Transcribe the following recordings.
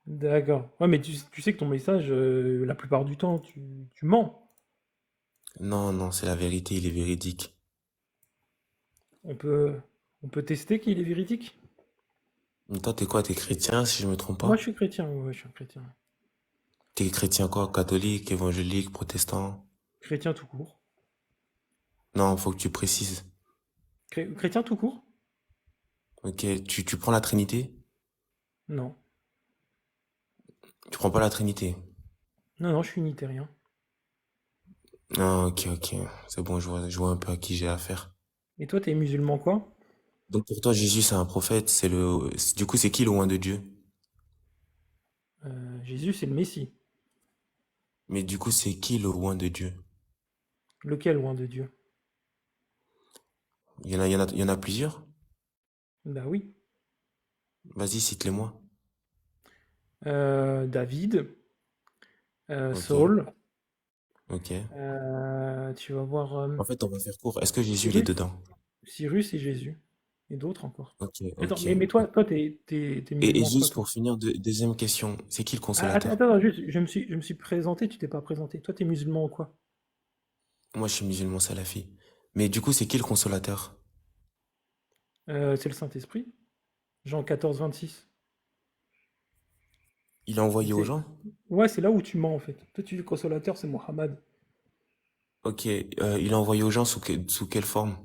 D'accord. Ouais, mais tu sais que ton message, la plupart du temps, tu mens. Non, non, c'est la vérité, il est véridique. On peut, on peut tester qu'il est véridique. Mais toi, t'es quoi? T'es chrétien, si je me trompe Moi, je pas? suis chrétien, ouais, ouais, je suis un chrétien. T'es chrétien quoi? Catholique, évangélique, protestant? Chrétien tout court. Non, faut que tu précises. Chrétien tout court? Ok, tu prends la Trinité? Non. Tu prends pas la Trinité? Non, non, je suis unitérien. Ah, ok, ok. C'est bon, je vois un peu à qui j'ai affaire. Et toi, t'es musulman quoi? Donc pour toi, Jésus, c'est un prophète, du coup, c'est qui le oint de Dieu? Jésus, c'est le Messie. Mais du coup, c'est qui le oint de Dieu? Lequel, loin de Dieu? Il y en a plusieurs? Bah oui. Vas-y, cite-les-moi. David, Ok, Saul, ok. tu vas voir En fait, on va faire court. Est-ce que Jésus, il est Cyrus, dedans? Cyrus et Jésus. Et d'autres encore. Ok, Attends, ok. mais toi, t'es Et musulman quoi, juste toi? pour finir, deuxième question. C'est qui le Ah, attends, consolateur? attends, juste, je me suis présenté, tu t'es pas présenté. Toi, t'es musulman ou quoi? Moi, je suis musulman salafi. Mais du coup, c'est qui le consolateur? C'est le Saint-Esprit. Jean 14, 26. Il est envoyé aux C'est, gens? ouais, c'est là où tu mens en fait. Toi, tu dis le consolateur, c'est Mohammed. Ok, il est envoyé aux gens sous quelle forme?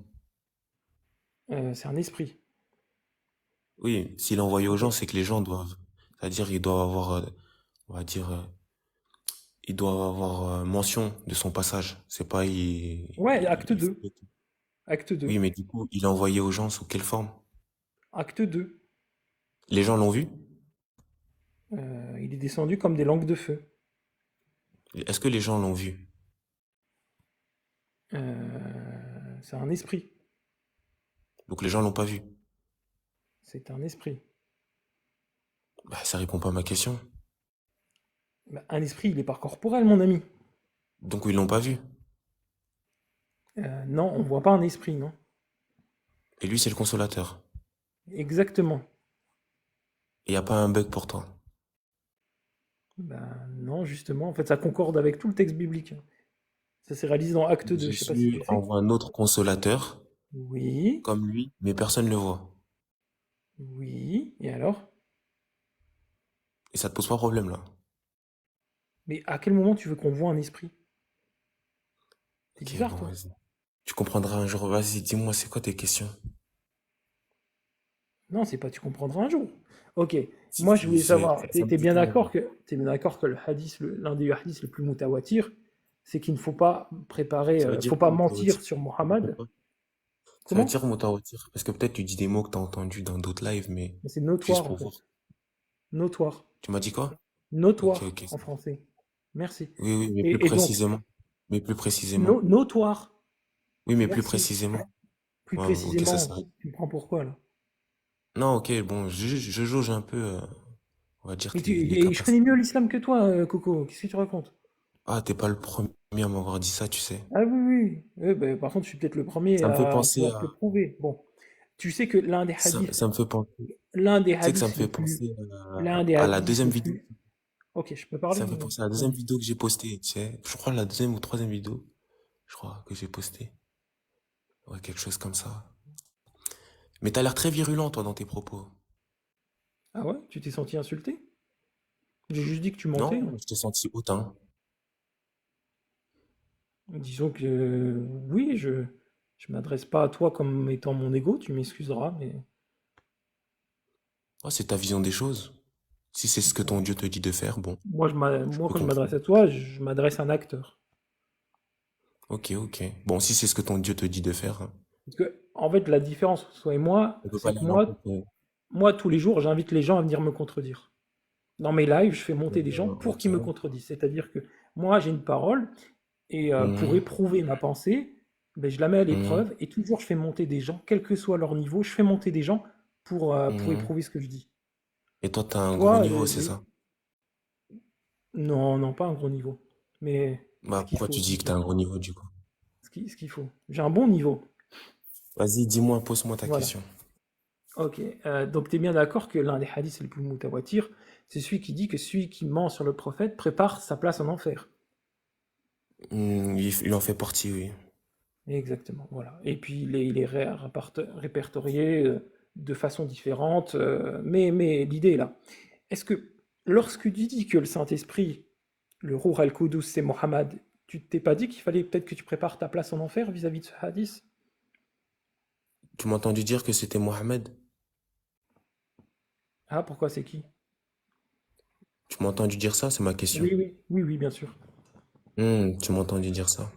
C'est un esprit. Oui, s'il est envoyé aux Ok. gens, c'est que les gens doivent, c'est-à-dire ils doivent avoir, on va dire, ils doivent avoir mention de son passage. C'est pas Ouais, acte il faut 2. Acte Oui, 2. mais du coup, il est envoyé aux gens sous quelle forme? Acte 2. Les gens l'ont vu? Il est descendu comme des langues de feu. Est-ce que les gens l'ont vu? C'est un esprit. Donc les gens l'ont pas vu. C'est un esprit. Bah, ça répond pas à ma question. Bah, un esprit, il est pas corporel, mon ami. Donc ils l'ont pas vu. Non, on voit pas un esprit, non. Et lui, c'est le consolateur. Exactement. Il y a pas un bug pour toi. Ben non, justement, en fait, ça concorde avec tout le texte biblique. Ça s'est réalisé dans Acte 2, je sais pas si Jésus tu sais. envoie un autre consolateur, Oui, comme lui, mais personne ne le voit. oui, et alors? Et ça te pose pas problème, là. Mais à quel moment tu veux qu'on voit un esprit? T'es Ok, bizarre, bon, toi. vas-y. Tu comprendras un jour. Vas-y, dis-moi, c'est quoi tes questions? Non, c'est pas tu comprendras un jour. Ok, Si, moi je si, voulais savoir, ça t'es me t'es dit bien quand même. d'accord que t'es bien d'accord que le hadith, l'un des hadiths les plus mutawatir, c'est qu'il ne faut pas préparer, Ça veut dire faut quoi, pas mentir mutawatir? sur Je comprends Mohammed. pas. Ça veut dire Comment? mutawatir. Parce que peut-être tu dis des mots que t'as entendus dans d'autres lives, mais Mais c'est juste notoire en pour voir. fait. Notoire. Tu m'as dit quoi? Ok, Notoire ok. en français. Merci. Oui, oui, mais plus Et donc, précisément. Mais plus précisément. notoire. Oui, mais plus Merci. précisément. Plus Ouais, ok, ça précisément, s'arrête. tu me prends pourquoi là? Non, ok, bon, je jauge un peu, on va dire Mais que tu, les et je connais capacités. mieux l'islam que toi, Coco. Qu'est-ce que tu racontes? Ah, t'es pas le premier à m'avoir dit ça, tu sais. Ah oui, oui. Ben, par contre, je suis peut-être le premier Ça me fait à penser pouvoir te le prouver. Bon, tu sais que ça me fait penser, l'un des tu sais que ça me hadiths les fait plus, penser l'un des à la hadiths deuxième les vidéo. plus. Ok, je peux parler? Ça me fait penser à la deuxième Vas-y. vidéo que j'ai postée, tu sais. Je crois la deuxième ou troisième vidéo, je crois, que j'ai postée. Ouais, quelque chose comme ça. Mais t'as l'air très virulent, toi, dans tes propos. Ah ouais? Tu t'es senti insulté? J'ai juste dit que tu mentais, hein. Non, je t'ai senti hautain. Disons que oui, je m'adresse pas à toi comme étant mon ego, tu m'excuseras, mais Oh, c'est ta vision des choses. Si c'est ce que ton Dieu te dit de faire, bon, je moi peux quand je m'adresse comprendre. à toi, je m'adresse à un acteur. Ok, ok. Bon, si c'est ce que ton Dieu te dit de faire, hein, Parce que en fait, la différence entre toi et moi, on peut pas c'est aller que à l'encontre. moi tous les jours, j'invite les gens à venir me contredire. Dans mes lives, je fais monter des gens pour Ok. qu'ils me contredisent. C'est-à-dire que moi, j'ai une parole et pour Mhm, éprouver ma pensée, ben, je la mets à mhm, l'épreuve et toujours je fais monter des gens, quel que soit leur niveau, je fais monter des gens pour mhm. éprouver ce que je dis. Et toi, t'as un gros Toi, niveau, c'est ça? non, non, pas un gros niveau, mais ce Bah, qu'il pourquoi faut, tu ce dis que qu'il t'as un faut, gros niveau, du coup? ce qu'il faut. J'ai un bon niveau, Vas-y, dis-moi, pose-moi ta voilà. question. Ok, donc tu es bien d'accord que l'un des hadiths les plus mutawatir, c'est celui qui dit que celui qui ment sur le prophète prépare sa place en enfer. Il en fait partie, oui. Exactement, voilà. Et puis il est répertorié de façon différente, mais l'idée est là. Est-ce que lorsque tu dis que le Saint-Esprit, le Ruh al-Qudus, c'est Mohammed, tu t'es pas dit qu'il fallait peut-être que tu prépares ta place en enfer vis-à-vis de ce hadith? Tu m'as entendu dire que c'était Mohamed? Ah, pourquoi c'est qui? Tu m'as entendu dire ça? C'est ma question. Oui, oui, oui, oui, bien sûr. Tu m'as entendu dire ça.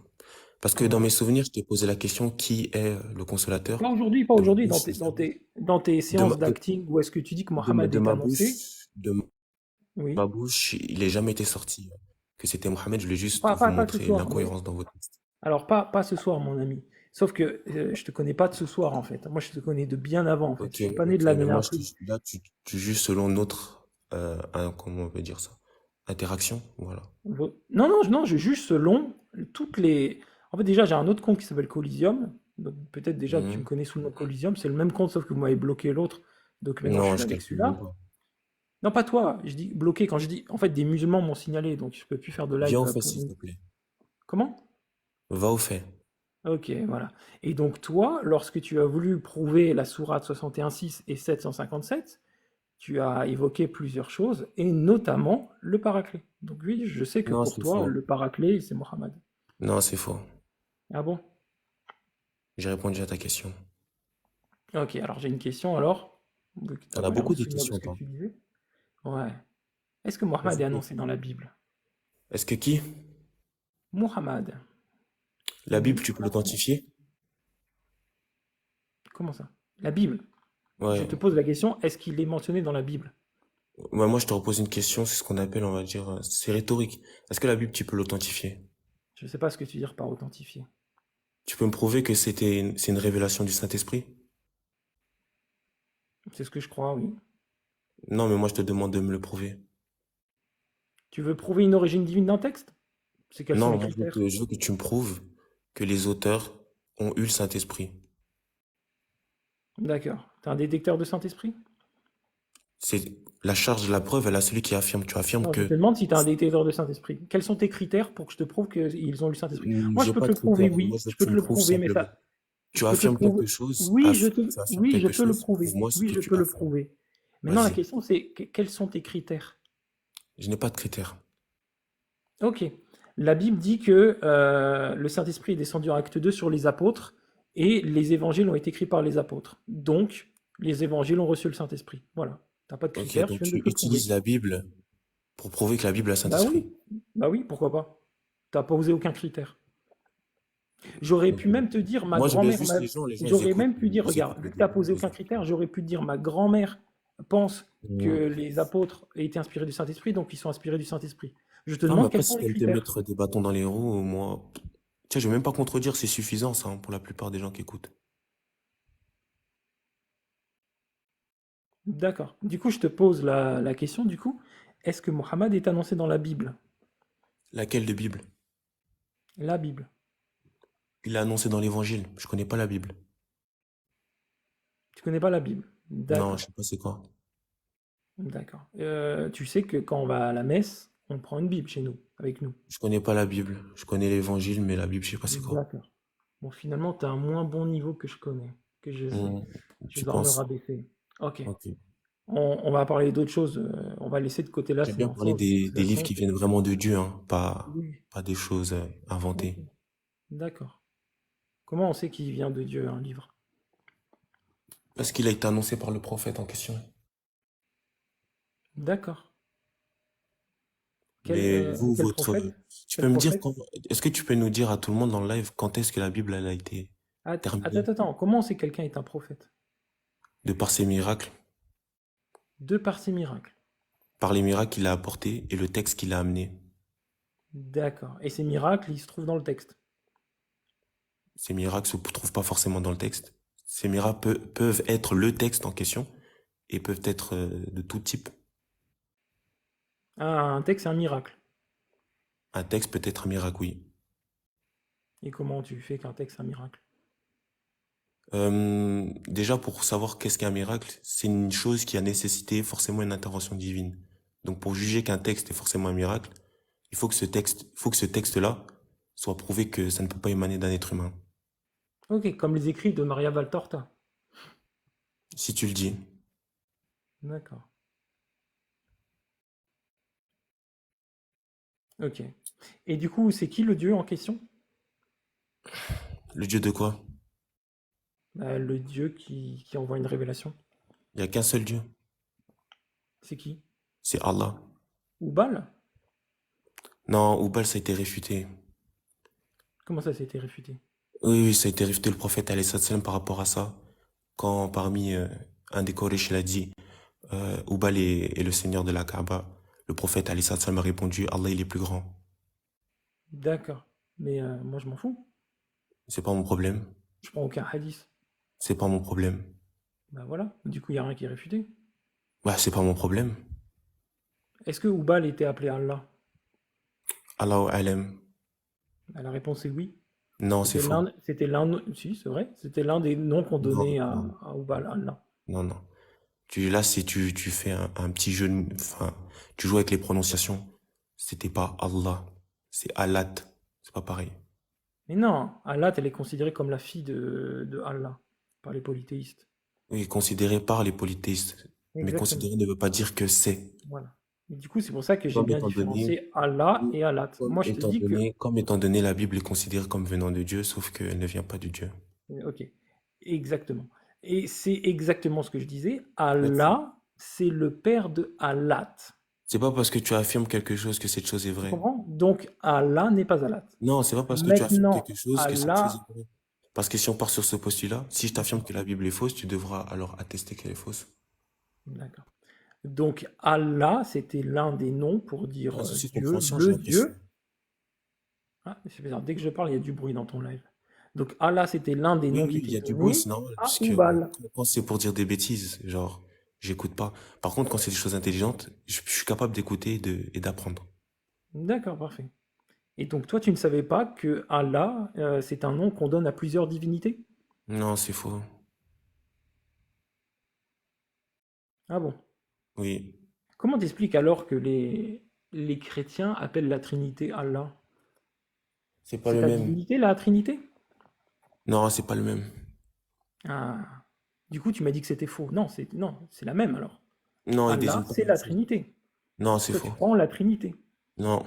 Parce que dans Voilà. mes souvenirs, je t'ai posé la question, qui est le consolateur? Pas De ma aujourd'hui, bouche, c'est ça. dans tes De ma, séances de, d'acting où est-ce que tu dis que de Mohammed est ma annoncé? bouche, de ma Oui. bouche, il est jamais été sorti que c'était Mohamed. Je voulais juste vous Pas ce montrer soir, mais l'incohérence dans votre texte. alors pas ce soir, mon ami. Sauf que je te connais pas de ce soir en fait. Moi, je te connais de bien avant en fait. Je Ok, suis pas né de ok, la mais nuit moi, incluse. là, tu juges selon notre, comment on peut dire ça? Interaction, voilà. Non, non, non, je juge selon toutes les. En fait, déjà, j'ai un autre compte qui s'appelle Coliseum. Donc, peut-être déjà que tu me Mhm. connais sous le nom Coliseum. C'est le même compte, sauf que vous m'avez bloqué l'autre. Donc maintenant, je Non, suis je avec calcule même celui-là. pas. Non, pas toi. Je dis bloqué quand je dis. En fait, des musulmans m'ont signalé, donc je peux plus faire de Viens au live fait, pour. s'il te plaît. Comment? Va au fait. Ok, voilà. Et donc toi, lorsque tu as voulu prouver la sourate 61.6 et 757, tu as évoqué plusieurs choses, et notamment le paraclet. Donc oui, je sais que Non, pour c'est toi, faux. le paraclet, c'est Mohammed. Non, c'est faux. Ah bon? J'ai répondu à ta question. Ok, alors j'ai une question alors, vu que tu T'en n'as as pas l'air de beaucoup te des souvenir de questions, ce que toi. tu disais. Ouais. Est-ce que Mohammed Vas-y, est pose. annoncé dans la Bible? Est-ce que qui? Muhammad. La Bible, tu peux Muhammad. l'authentifier? Comment ça? La Bible. Je Ouais. te pose la question, est-ce qu'il est mentionné dans la Bible? Moi, je te repose une question, c'est ce qu'on appelle, on va dire, c'est rhétorique. Est-ce que la Bible, tu peux l'authentifier? Je ne sais pas ce que tu veux dire par authentifié. Tu peux me prouver que c'est une révélation du Saint-Esprit? C'est ce que je crois, oui. Non, mais moi, je te demande de me le prouver. Tu veux prouver une origine divine d'un texte? C'est quels sont Non, les moi, critères? je veux que tu me prouves que les auteurs ont eu le Saint-Esprit. D'accord. T'es un détecteur de Saint-Esprit? C'est la charge de la preuve, elle a celui qui affirme. Tu affirmes Non, je te que demande si tu es un détecteur de Saint-Esprit. Quels sont tes critères pour que je te prouve qu'ils ont eu le Saint-Esprit? Moi, je j'ai peux pas te de le prouver, critères. Moi, oui. je veux Je que peux tu te me le prouves prouver, mais simplement. ça, je Tu peux te le affirmes prouver. quelque chose, Oui, tu affirmes oui, je quelque peux le chose, prouver. prouve-moi ce Oui, que je tu peux le affirmes. prouver. Maintenant, la Vas-y. question, c'est quels sont tes critères? Je n'ai pas de critères. Ok. La Bible dit que le Saint-Esprit est descendu en acte 2 sur les apôtres et les évangiles ont été écrits par les apôtres. Donc, les évangiles ont reçu le Saint-Esprit. Voilà. T'as pas de Ok, critères, je donc viens de tu te le prouver. utilises la Bible pour prouver que la Bible a le Bah Saint-Esprit. oui, bah oui, pourquoi pas. T'as pas osé aucun critère. J'aurais pu même te dire ma Moi, je baisse grand-mère, juste les gens, j'aurais même pu dire, ils regarde, écoutent vu le que t'as débat, posé ils les aucun écoutent. critère, j'aurais pu te dire ma grand-mère pense que Mm. les apôtres aient été inspirés du Saint-Esprit, donc ils sont inspirés du Saint-Esprit. Je te Non, mais demande après, quels sont si les t'aimes te critères. mettre des bâtons dans les roues, moi, tu sais, je vais même pas contredire, c'est suffisant, ça, hein, pour la plupart des gens qui écoutent. D'accord. Du coup, je te pose la question, du coup, est-ce que Mohammed est annoncé dans la Bible? Laquelle de Bible? La Bible. Il l'a annoncé dans l'Évangile. Je connais pas la Bible. Tu connais pas la Bible? Non, je D'accord. sais pas c'est quoi. D'accord. Tu sais que quand on va à la messe, on prend une Bible chez nous, avec nous. Je connais pas la Bible. Je connais l'Évangile, mais la Bible, je sais pas c'est quoi. D'accord. Bon, finalement, tu as un moins bon niveau que je connais, que je sais. Hmm, Je tu dois me penses? rabaisser. Ok. Ok. On va parler d'autres choses. On va laisser de côté la J'aime bien séance. Ça parler aussi, de toute des livres façon. qui viennent vraiment de Dieu, hein, Oui. pas des choses Ok. inventées. D'accord. Comment on sait qu'il vient de Dieu, un livre? Parce qu'il a été annoncé par le prophète en question. D'accord. Mais vous, Quel prophète? tu Quel peux me dire prophète? est-ce que tu peux nous dire à tout le monde dans le live quand est-ce que la Bible, elle a été terminée? Attends. Comment on sait que quelqu'un est un prophète? De par ses miracles, De par ses miracles. par les miracles qu'il a apportés et le texte qu'il a amené. D'accord. Et ces miracles, ils se trouvent dans le texte. Ces miracles se trouvent pas forcément dans le texte. Ces miracles peuvent être le texte en question et peuvent être de tout type. Ah, un texte, c'est un miracle. Un texte peut être un miracle, oui. Et comment tu fais qu'un texte, c'est un miracle? Déjà, pour savoir qu'est-ce qu'un miracle, c'est une chose qui a nécessité forcément une intervention divine. Donc, pour juger qu'un texte est forcément un miracle, il faut que ce texte-là soit prouvé que ça ne peut pas émaner d'un être humain. Ok, comme les écrits de Maria Valtorta. Si tu le dis. D'accord. Ok. Et du coup, c'est qui le dieu en question? Le Dieu de quoi? Bah, le dieu qui envoie une révélation. Il n'y a qu'un seul Dieu. C'est qui? C'est Allah. Oubal? Non, Oubal, ça a été réfuté. Comment ça s'est été réfuté? Oui, oui, ça a été réfuté le prophète alayhi salam par rapport à ça. Quand parmi un des Quraysh, il a dit Oubal est le seigneur de la Kaaba, le prophète alayhi salam a répondu Allah, il est plus grand. D'accord. Mais moi, je m'en fous. C'est pas mon problème. Je prends aucun hadith. C'est pas mon problème. Bah voilà. Du coup, il n'y a rien qui est réfuté. Bah, c'est pas mon problème. Est-ce que Oubal était appelé Allah? Allahu alam. Bah, la réponse est oui. Non, c'est faux. Si, c'est vrai. C'était l'un des noms qu'on Non, donnait non, à Oubal, Allah. non, non. Là, si tu fais un petit jeu, enfin, tu joues avec les prononciations. C'était pas Allah. C'est Allat. C'est pas pareil. Mais non, Allah, elle est considérée comme la fille de Allah par les polythéistes. Oui, considéré par les polythéistes. Mais Exactement. considéré ne veut pas dire que c'est. Voilà. Et du coup, c'est pour ça que j'ai Comme bien étant donné, différencié Allah et Allat. Moi, je te dis que, comme étant donné, la Bible est considérée comme venant de Dieu, sauf qu'elle ne vient pas de Dieu. ok, exactement. Et c'est exactement ce que je disais. Mais Allah, c'est le père de Allat. c'est pas parce que tu affirmes quelque chose que cette chose est Tu vraie. comprends? Donc, Allah n'est pas Allat. Non, c'est pas parce que tu affirmes Maintenant, quelque chose que cette chose Allah, est vraie. Parce que si on part sur ce postulat, si je t'affirme que la Bible est fausse, tu devras alors attester qu'elle est fausse. d'accord. Donc, Allah, c'était l'un des noms pour dire Un souci de Dieu, compréhension, j'ai le l'impression. Dieu. Ah, c'est bizarre. Dès que je parle, il y a du bruit dans ton live. Donc, Allah, c'était l'un des Oui, noms qui oui, il était y a du bruit, donné c'est normal, à puisque Oubal. quand c'est pour dire des bêtises, genre, j'écoute pas. Par contre, quand c'est des choses intelligentes, je suis capable d'écouter et d'apprendre. D'accord, parfait. Et donc, toi, tu ne savais pas que Allah, c'est un nom qu'on donne à plusieurs divinités? Non, c'est faux. Ah bon? Oui. Comment t'expliques alors que les chrétiens appellent la Trinité Allah? C'est pas C'est le ta même. divinité, la Trinité? Non, c'est pas le même. Ah. Du coup, tu m'as dit que c'était faux. Non, c'est la même alors. Non, il Allah, désigne pas la c'est même la chose. Trinité. Non, c'est Toi, tu faux. crois en la Trinité. Non.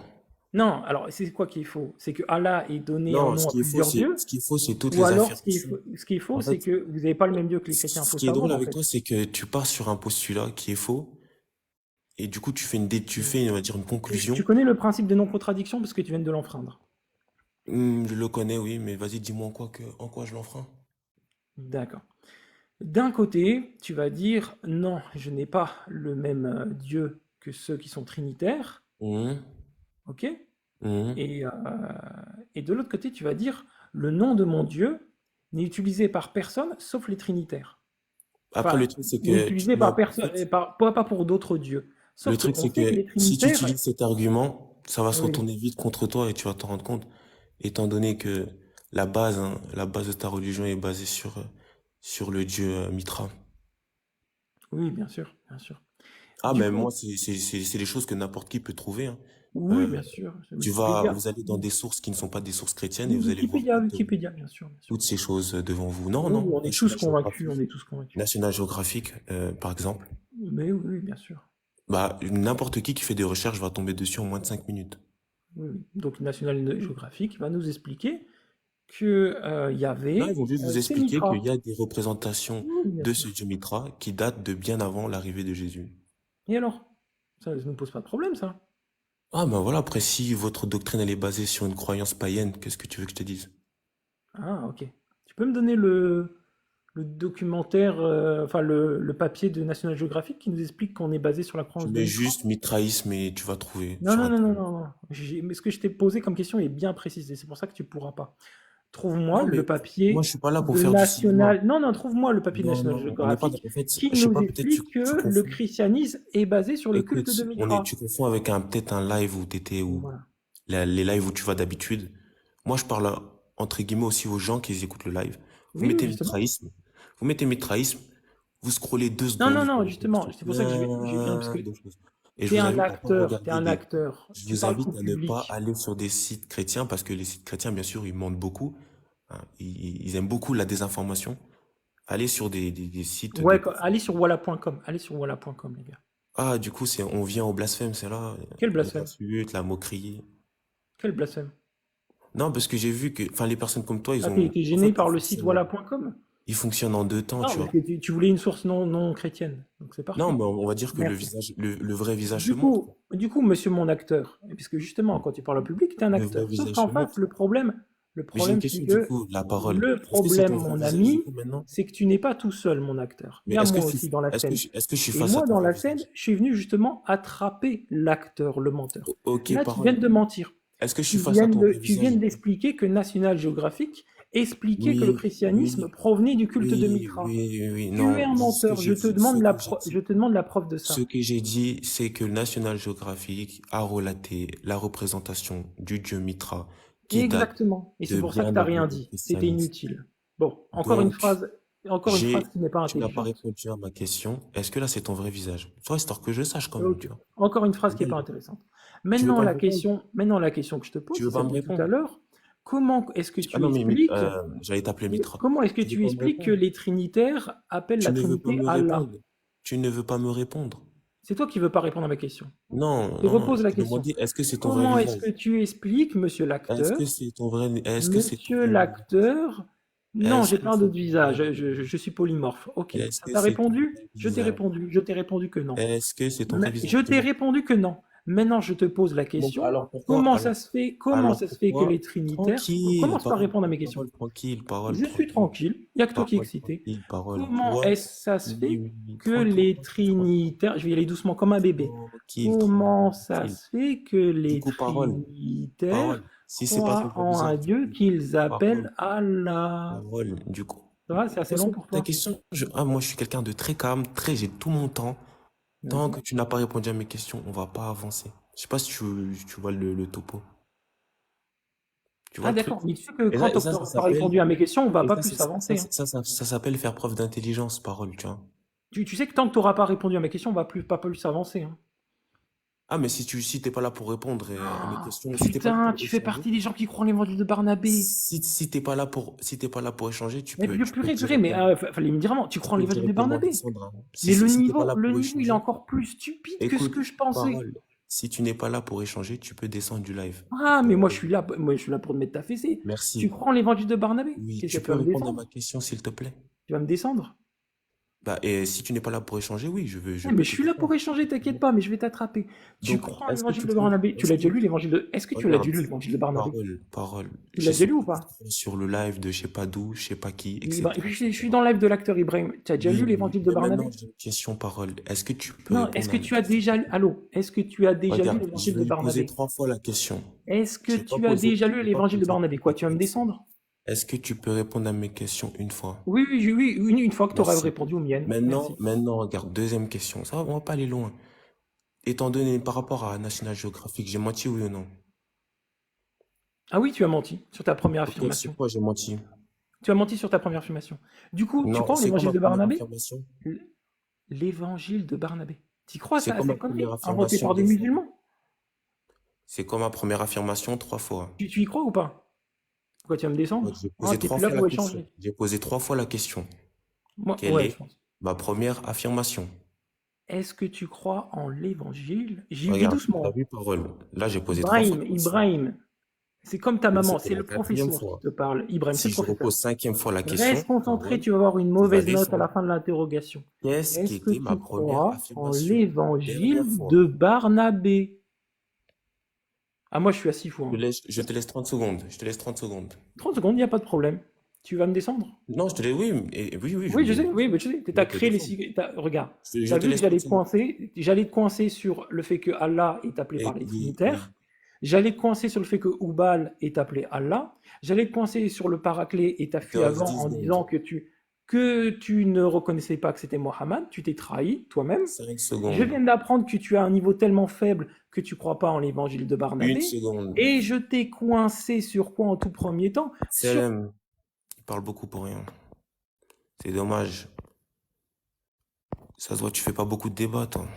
Non, alors c'est quoi qui est faux? C'est que Allah est donné en Non, nom à plusieurs dieux? ce qui est faux, c'est toutes Ou les alors, affirmations. ce qui est faux, En c'est fait, que vous n'avez pas le même Dieu que les chrétiens. Il ce faut qui est drôle savoir, en avec fait. toi, c'est que tu pars sur un postulat qui est faux, et du coup, tu fais, on va dire, une Tu conclusion. connais le principe de non-contradiction parce que tu viens de l'enfreindre. Je le connais, oui, mais vas-y, dis-moi en quoi je l'enfreins. D'accord. D'un côté, tu vas dire, non, je n'ai pas le même Dieu que ceux qui sont trinitaires, Mhm, ok? mhm. Et, euh, et de l'autre côté, tu vas dire, le nom de mon Dieu n'est utilisé par personne sauf les trinitaires. Après, Enfin, le truc, c'est n'est que, utilisé non, par en personne, fait, pas pour d'autres dieux. le Sauf truc, qu'on c'est sait que que les si tu trinitaires, utilises cet argument, ça va se oui, retourner vite contre toi et tu vas t'en rendre compte, étant donné que la base de ta religion est basée sur le dieu Mitra. oui, bien sûr, bien sûr. Ah, Du mais coup, moi, c'est des choses que n'importe qui peut trouver, hein. oui, Euh, bien sûr, c'est Wikipédia. vous allez dans des sources qui ne sont pas des sources chrétiennes et vous allez voir Wikipédia, Wikipédia, bien sûr, bien sûr. toutes ces choses devant vous. Non, Oui, non, on est tous convaincus, on est tous convaincus. National Geographic, par exemple. Mais oui, oui, bien sûr. Bah, n'importe qui fait des recherches va tomber dessus en moins de 5 minutes. Oui, oui. Donc National Geographic va nous expliquer que il y Là, ils avait vont juste vous ces expliquer qu'il mitras. y a des représentations Oui, bien de ce sûr. dieu Mitra qui datent de bien avant l'arrivée de Jésus. Et alors? Ça ne nous pose pas de problème, ça. Ah, ben voilà, après, si votre doctrine, elle est basée sur une croyance païenne, qu'est-ce que tu veux que je te dise? Ah, ok. Tu peux me donner le documentaire, enfin le papier de National Geographic qui nous explique qu'on est basé sur la Tu croyance de mets Mitra? juste mitraïsme et tu vas trouver Non, sur non, non, non, Internet. non, non. Mais ce que je t'ai posé comme question est bien précisé. C'est pour ça que tu pourras pas. Trouve-moi Non, le mais moi, je papier suis pas là pour de faire du cinéma. National. Non, non, trouve-moi le papier de Non, National non, on n'est pas, Geographic en fait, qui je sais nous pas, peut-être explique tu que le confonds. christianisme est basé sur le culte de Écoute, tu Mitra. confonds avec peut-être un live où t'étais, Voilà. les lives où tu vas d'habitude. Moi, je parle, entre guillemets, aussi aux gens qui écoutent le live Vous Oui, oui, mettez justement. mitraïsme, vous mettez mitraïsme, vous scrollez deux Non, secondes, non, vous non, tombez justement, sur c'est pour ça que parce plein que de choses. Et je vous invite à pas t'es regarder un des, acteur, je tu vous parles invite au à ne pas public. aller sur des sites chrétiens parce que les sites chrétiens, bien sûr, ils mentent beaucoup. Hein. Ils aiment beaucoup la désinformation. Allez sur des sites de Ouais, allez conférences. sur walla.com, allez sur walla.com, les gars. Ah, du coup, on vient au blasphème, c'est là, Quel les blasphème, insultes, la moquerie. quel blasphème. Non, parce que j'ai vu que, enfin, les personnes comme toi, Ah, t'es en gêné fait, par le site walla.com? ils fonctionnent en deux temps, Non, tu parce vois. que tu voulais une source non chrétienne, donc c'est Non, parfait. mais on va dire que Merci. le vrai visage se montre, quoi. Du coup, monsieur mon acteur, puisque justement, quand tu parles au public, tu es un Le vrai acteur. Sauf visage qu'en se face, montre. le Mais j'ai une problème, c'est question, du que coup, la parole. le Est-ce que c'est problème, ton vrai mon visage, du ami, coup, maintenant? c'est que tu n'es pas tout seul, mon acteur. Il Mais y a moi aussi dans la scène. est-ce que je suis Et face à moi, ton dans vrai la scène, visage? je suis venu justement attraper l'acteur, le menteur. Ok, Là, tu viens parole. de mentir. Est-ce que je suis face à ton vrai Tu viens visage? d'expliquer que National Geographic expliquait que le Oui, christianisme oui, provenait du culte de oui, Mitra. oui, oui, oui. Tu es Non, un ce que menteur. j'ai dit, ce que j'ai Je dit. te demande la preuve de Ce ça. que j'ai dit, c'est que National Geographic a relaté la représentation du dieu Mitra qui date Exactement. Et c'est de pour ça que bien tu n'as avant rien le dit. C'était christianisme. inutile. Bon, Donc, encore une phrase qui n'est pas tu n'as pas intelligente. répondu à ma question. Est-ce que là, c'est ton vrai visage? Soit histoire que je sache quand même, tu Ok. vois. Encore une phrase qui n'est pas Regarde, intéressante. tu veux pas me répondre? Maintenant, la question que je te pose, Tu c'est veux pas celle me de tout à répondre? l'heure. Comment est-ce que Ah tu non, mais expliques, j'allais t'appeler Mitra. comment est-ce que Tu veux tu pas me expliques que répondre? les trinitaires appellent Tu la ne veux pas Trinité me Allah? répondre. Tu ne veux pas me répondre. C'est toi qui veux pas répondre à ma question. Non, Je non, non, repose je la t'ai question. demandé, est-ce que c'est ton vrai Comment est-ce que visage? tu expliques, Est-ce que c'est ton monsieur vrai visage? l'acteur? Non, Est-ce j'ai que plein c'est d'autres ton vrai visages. visage? Je suis polymorphe. Ok. Est-ce Ça que t'a c'est ton répondu? vrai visage? Je t'ai répondu que non. Est-ce que c'est ton vrai visage? Je t'ai Dis-moi. répondu que non. Maintenant, je te pose la Donc, question. Comment alors ça se fait que pourquoi? les Trinitaires, Tranquille, commence par répondre à mes questions. parole, Je suis tranquille, tranquille. Il n'y a que toi qui es parole, excité. tranquille, parole. Comment Ouais, est-ce que ça se oui, fait oui, oui, que tranquille, les Trinitaires, je vais y aller doucement comme un bébé. tranquille, Comment ça tranquille. se fait que Du les coup, Trinitaires parole. Si c'est pas ton croient vrai en un visage, du Dieu coup, qu'ils parole, appellent Allah? du coup. Ça va, c'est De assez toute long façon, pour ta toi? question, moi, je suis quelqu'un de très calme, j'ai tout mon temps. Tant Vas-y. que tu n'as pas répondu à mes questions, on va pas avancer. Je sais pas si tu vois le topo. Tu vois Ah le truc? d'accord, mais tu sais que Et quand ça, tu ça n'auras pas répondu à mes questions, on va pas plus avancer, hein. ça s'appelle faire preuve d'intelligence, parole, tu vois. Tu sais que tant que tu n'auras pas répondu à mes questions, on va pas plus avancer, hein. Ah, mais si t'es pas là pour répondre à mes Ah, questions, si t'es pas là putain, pour tu fais échanger, partie des gens qui croient en l'évangile de Barnabé. si t'es pas là pour échanger, Mais tu peux purée, mais directement, fallait me dire avant, tu tu crois en peux l'évangile de directement Barnabé. descendre, hein. Mais Si t'es pas là le pour niveau, il est échanger, encore plus stupide que ce écoute, que je pensais. parole. Si tu n'es pas là pour échanger, tu peux descendre du live. Ah, mais Euh, moi, je suis là pour te mettre ta fessée. Tu merci. crois en l'évangile de Barnabé? Oui, Qu'est-ce que tu tu peux vas me répondre à ma descendre? question, s'il te plaît? Tu vas me descendre? Bah, et si tu n'es pas là pour échanger, oui, je Eh, mais peux je te suis là pour descendre. échanger, t'inquiète pas, mais je vais t'attraper. Tu Donc, crois en l'évangile de Barnabé? Tu l'as déjà lu, Est-ce que tu l'as déjà regarde, lu, l'évangile de Barnabé? parole. Tu Je l'as déjà suis lu ou pas pas? sur le live de je sais pas d'où, je sais pas qui, etc. Je suis dans le live de l'acteur Ibrahim. Tu as déjà lu Oui, oui, l'évangile de mais maintenant Barnabé? j'ai une question, parole. Est-ce que tu peux Non, répondre à ma question? allô, est-ce que tu as déjà lu Regarde, je l'évangile vais de lui poser Barnabé? 3 fois la question. Est-ce que J'ai pas tu as posé, déjà lu j'ai pas l'évangile de posé Barnabé? Quoi, la tu vas me question. descendre? Est-ce que tu peux répondre à mes questions une fois? Oui, une fois que tu auras Merci. répondu aux miennes. Merci. Maintenant, regarde, deuxième question. Ça, on va pas aller loin. Étant donné par rapport à National Geographic, j'ai menti oui ou non? Ah oui, tu as menti sur ta première Ok, sur affirmation. quoi j'ai menti? Tu as menti sur ta première affirmation. Du coup, tu Non, crois en c'est quoi l'évangile ma de première Barnabé? affirmation? L'évangile de Barnabé. Tu crois C'est ça à quoi ces ma première conneries inventées affirmation par des deux fois? musulmans? C'est quoi ma première affirmation trois fois? Tu y crois ou pas? Pourquoi tu vas me Ouais, descendre? j'ai Ah, posé t'es 3 plus là fois la pour question. échanger. J'ai posé 3 fois la question. Moi, Quelle ouais, je est pense. ma première affirmation? Est-ce que tu crois en l'évangile? J'y vais Regarde, t'as doucement. vu parole. Là, j'ai posé 3 fois la question. Ibrahim. C'est comme ta Là, maman, c'était c'est la le quatrième professeur qui fois. te parle. Ibrahim, c'est Si le je professeur. repose cinquième fois la Reste question, concentré, parole, tu vas avoir une tu vas mauvaise note à la descendre. fin de l'interrogation. Qu'est-ce qui Est-ce que était ma tu première crois en affirmation? l'évangile Dernière fois. de Barnabé? Ah, moi, je suis assis fou, hein. Je te laisse 30 secondes. Je te laisse 30 secondes. 30 secondes, il n'y a pas de problème. Tu vas me descendre? Non, je te laisse, oui, oui, Oui, je sais, oui, mais je sais. je T'as vais te créé défendre. Regarde, Je t'as te vu que laisse 30 secondes. j'allais te coincer sur le fait que Allah est appelé par Et les oui, Trinitaires. oui. J'allais te coincer sur le fait que Oubal est appelé Allah. J'allais te coincer sur le paraclet et t'as Il te fui reste avant 10 en secondes. disant que tu ne reconnaissais pas que c'était Mohammed. Tu t'es trahi toi-même. 5 Je secondes. viens d'apprendre que tu as un niveau tellement faible que tu crois pas en l'évangile de Une Barnabé. seconde. Et je t'ai coincé sur quoi en tout premier temps? Sur Selem, il parle beaucoup pour rien. C'est dommage. Ça se voit, tu fais pas beaucoup de débats, toi.